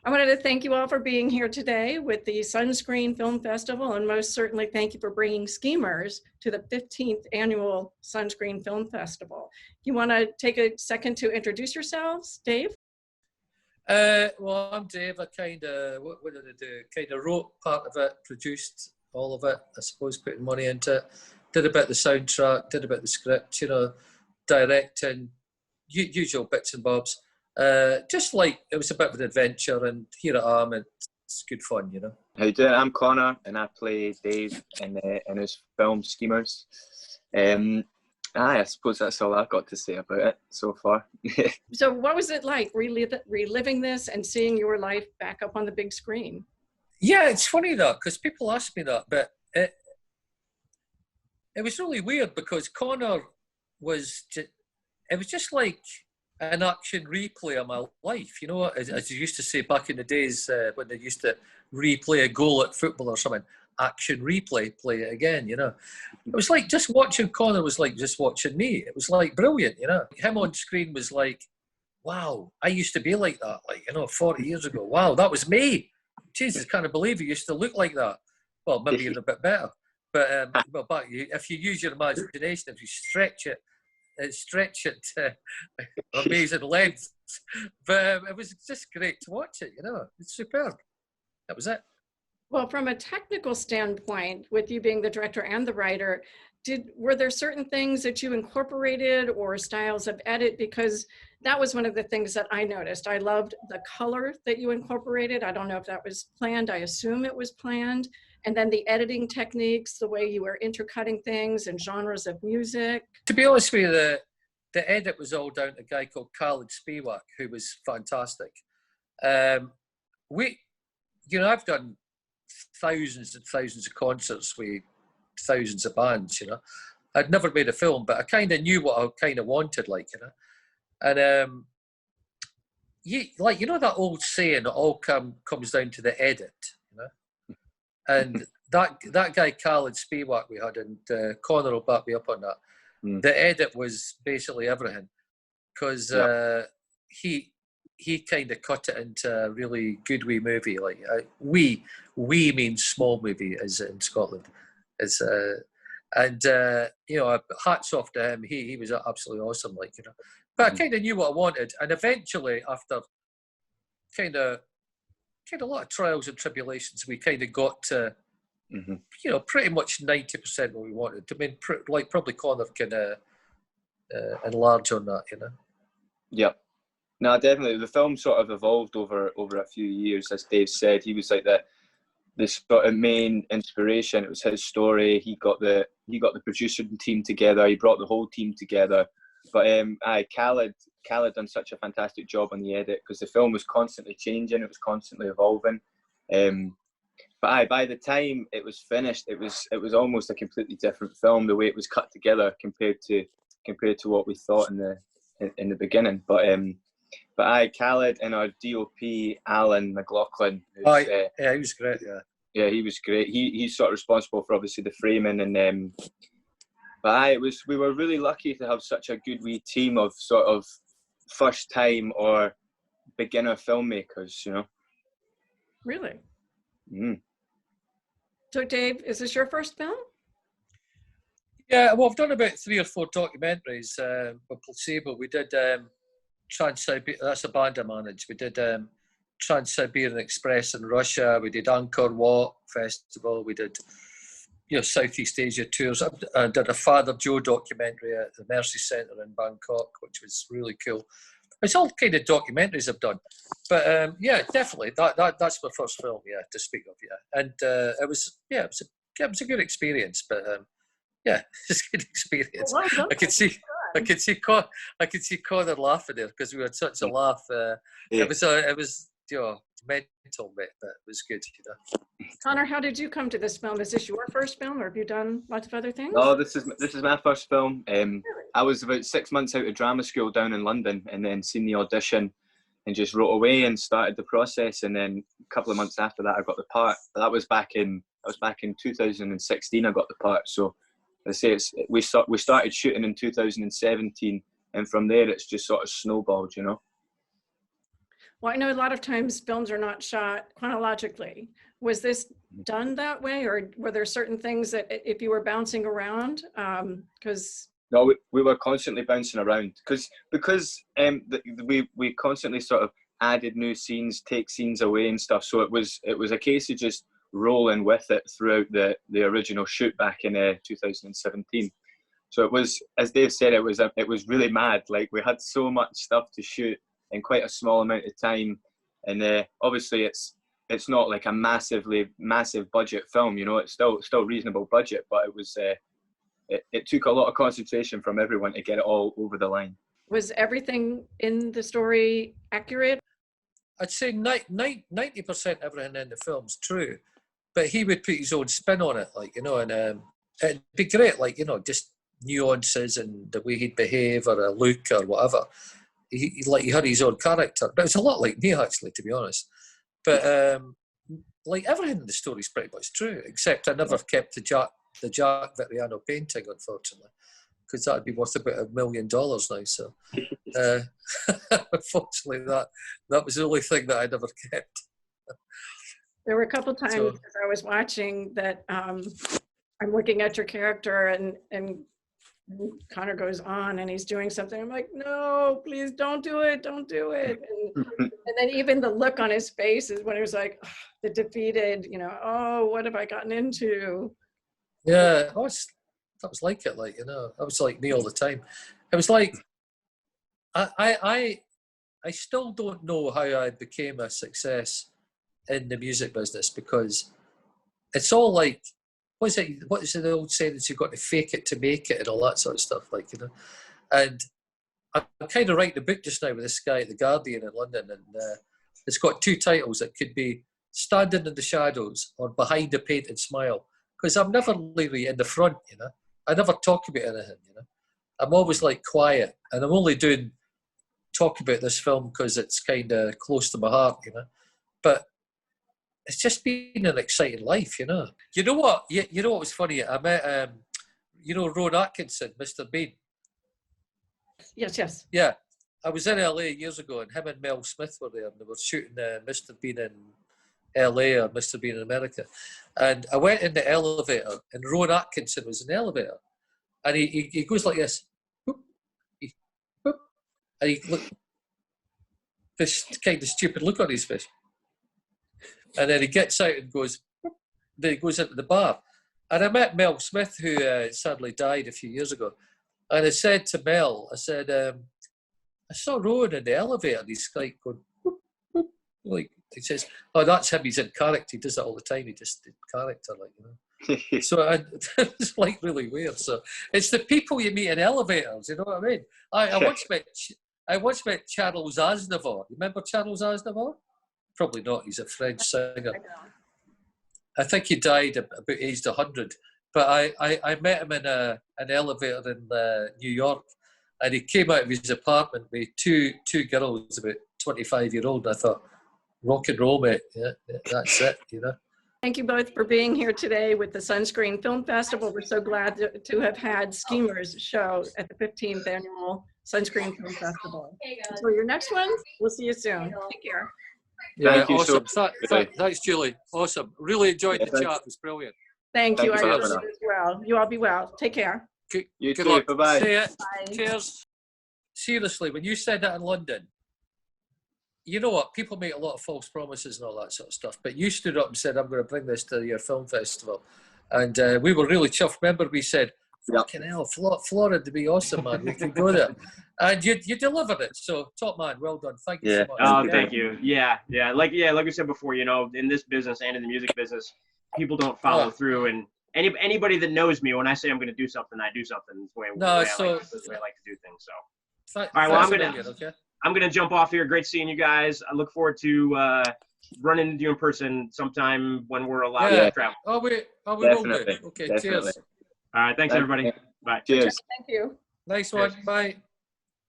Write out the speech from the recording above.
I wanted to thank you all for being here today with the Sunscreen Film Festival, and most certainly thank you for bringing Schemers to the 15th Annual Sunscreen Film Festival. You want to take a second to introduce yourselves, Dave? Well, I'm Dave. I what did I do? Kind of wrote part of it, produced all of it, I suppose, putting money into it. Did a bit of the soundtrack, did a bit of the script, directing, usual bits and bobs. Just like it was a bit of an adventure, and here I am, and it's good fun, How you doing? I'm Connor, and I play Dave in his film Schemers. I suppose that's all I've got to say about it so far. So what was it like reliving this and seeing your life back up on the big screen? Yeah, it's funny that, because people ask me that, but it was really weird because Connor was just like an action replay of my life, as you used to say back in the days when they used to replay a goal at football or something. Action replay, play it again, It was like just watching Connor was like just watching me. It was like brilliant, Him on screen was like, wow, I used to be like that, 40 years ago. Wow, that was me. Jesus, can't believe you used to look like that. Well, maybe you're a bit better. But if you use your imagination, if you stretch it to amazing lengths. But it was just great to watch it, It's superb. That was it. Well, from a technical standpoint, with you being the director and the writer, were there certain things that you incorporated or styles of edit? Because that was one of the things that I noticed. I loved the color that you incorporated. I don't know if that was planned. I assume it was planned. And then the editing techniques, the way you were intercutting things and genres of music. To be honest with you, the edit was all down to a guy called Khaled Spiewak, who was fantastic. I've done thousands and thousands of concerts with thousands of bands, I'd never made a film, but I kind of knew what I kind of wanted, and that old saying, it all comes down to the edit, and that guy Khaled Spiewak we had, and Connor will back me up on that. The edit was basically everything, because he kind of cut it into a really good wee movie. We means small movie, as in Scotland. Hats off to him. He was absolutely awesome, But I kind of knew what I wanted, and eventually, after kind of a lot of trials and tribulations, we kind of got to, pretty much 90% what we wanted. I mean, probably Connor can enlarge on that, Yep. No, definitely. The film sort of evolved over a few years, as Dave said. He was like the sort of main inspiration. It was his story. He got the producing team together. He brought the whole team together. But Khaled done such a fantastic job on the edit, because the film was constantly changing. It was constantly evolving. But by the time it was finished, it was almost a completely different film, the way it was cut together compared to what we thought in the beginning. But Khaled and our DOP, Alan McLaughlin. He was great, yeah. Yeah, he was great. He's sort of responsible for obviously the framing, and we were really lucky to have such a good wee team of sort of first time or beginner filmmakers, Really? Mm. So Dave, is this your first film? Yeah, well, I've done about 3 or 4 documentaries with Placebo. We did Trans-Siberian, that's a band I managed. We did Trans-Siberian Express in Russia. We did Angkor Wat Festival. We did, Southeast Asia tours. I did a Father Joe documentary at the Mercy Centre in Bangkok, which was really cool. It's all kind of documentaries I've done. But yeah, definitely, that's my first film, to speak of, And it was a good experience, but yeah, it's a good experience. Well done. I could see Connor laughing there, because we had such a laugh. It was mental, but it was good. Connor, how did you come to this film? Is this your first film, or have you done lots of other things? No, this is my first film. Really? I was about 6 months out of drama school down in London, and then seen the audition and just wrote away and started the process. And then a couple of months after that, I got the part. That was back in 2016. I got the part. So I say we started shooting in 2017, and from there it's just sort of snowballed, Well, I know a lot of times films are not shot chronologically. Was this done that way, or were there certain things that if you were bouncing around? Because No, we were constantly bouncing around because we constantly sort of added new scenes, take scenes away and stuff. So it was a case of just rolling with it throughout the original shoot back in 2017. So it was, as Dave said, it was really mad. Like, we had so much stuff to shoot in quite a small amount of time, and obviously it's not like a massive budget film. You know, it's still reasonable budget, but it was it took a lot of concentration from everyone to get it all over the line. was everything in the story accurate? I'd say 90% everything in the film's true, but he would put his own spin on it, like, you know, and it'd be great, like, you know, just nuances and the way he'd behave or a look or whatever. He had his own character, but it's a lot like me, actually, to be honest. But like, everything in the story's pretty much true, except I never kept the Jack Vittoriano painting, unfortunately, because that'd be worth about $1 million now. So unfortunately, that was the only thing that I never kept. There were a couple times as I was watching that I'm looking at your character and Connor goes on and he's doing something. I'm like, no, please don't do it. Don't do it. And then even the look on his face is when he was like, oh, the defeated, you know, oh, what have I gotten into? Yeah, that was like it, like, you know, that was like me all the time. It was like, I still don't know how I became a success in the music business, because it's all like, what is the old saying, that you've got to fake it to make it and all that sort of stuff, like, you know. And I'm kind of writing a book just now with this guy at The Guardian in London, and it's got 2 titles. It could be Standing in the Shadows or Behind a Painted Smile, because I'm never really in the front, you know. I never talk about anything, you know. I'm always like quiet, and I'm only talk about this film because it's kind of close to my heart, you know. But it's just been an exciting life, you know. You know what? You know what was funny? I met, you know, Rowan Atkinson, Mr. Bean. Yes. Yeah, I was in LA years ago, and him and Mel Smith were there, and they were shooting Mr. Bean in LA or Mr. Bean in America. And I went in the elevator, and Rowan Atkinson was in the elevator, and he goes like this, whoop, whoop, and he looked, this kind of stupid look on his face. And then he gets out and goes, whoop, then he goes into the bar. And I met Mel Smith, who sadly died a few years ago. And I said to Mel, I said, I saw Rowan in the elevator, and he's like going, whoop, whoop. Like, he says, oh, that's him, he's in character, he does that all the time, he just did character, like, you know. So it's like really weird. So it's the people you meet in elevators, you know what I mean? I once met Charles Aznavour. You remember Charles Aznavour? Probably not, he's a French singer. I think he died about aged 100. But I met him in an elevator in New York, and he came out of his apartment with two girls, about 25-year-old. I thought, rock and roll, mate. Yeah, that's it, you know. Thank you both for being here today with the Sunscreen Film Festival. We're so glad to have had Schemers show at the 15th annual Sunscreen Film Festival. So your next one, we'll see you soon. Take care. Yeah, Thank you awesome. so Thanks, Julie. Awesome. Really enjoyed the chat. It was brilliant. Thank you. I Thank you hope for you as well. You all be well. Take care. You Good too. luck. Bye-bye. See ya. Bye. Cheers. Seriously, when you said that in London, you know what? People make a lot of false promises and all that sort of stuff. But you stood up and said, I'm going to bring this to your film festival. And we were really chuffed. Remember, we said, fucking hell, Florida would be awesome, man. We can go there. And you delivered it. So, top man, well done. Thank you so much. Oh, thank you. Yeah. Like we said before, you know, in this business and in the music business, people don't follow through. And anybody that knows me, when I say I'm going to do something, I do something. That's the way I like to do things. So, all right. Well, I'm gonna jump off here. Great seeing you guys. I look forward to running into you in person sometime when we're allowed to travel. Oh, we will do. Okay, Definitely. cheers. All right. Thanks everybody. Bye. Cheers. Thank you. Nice one. Bye.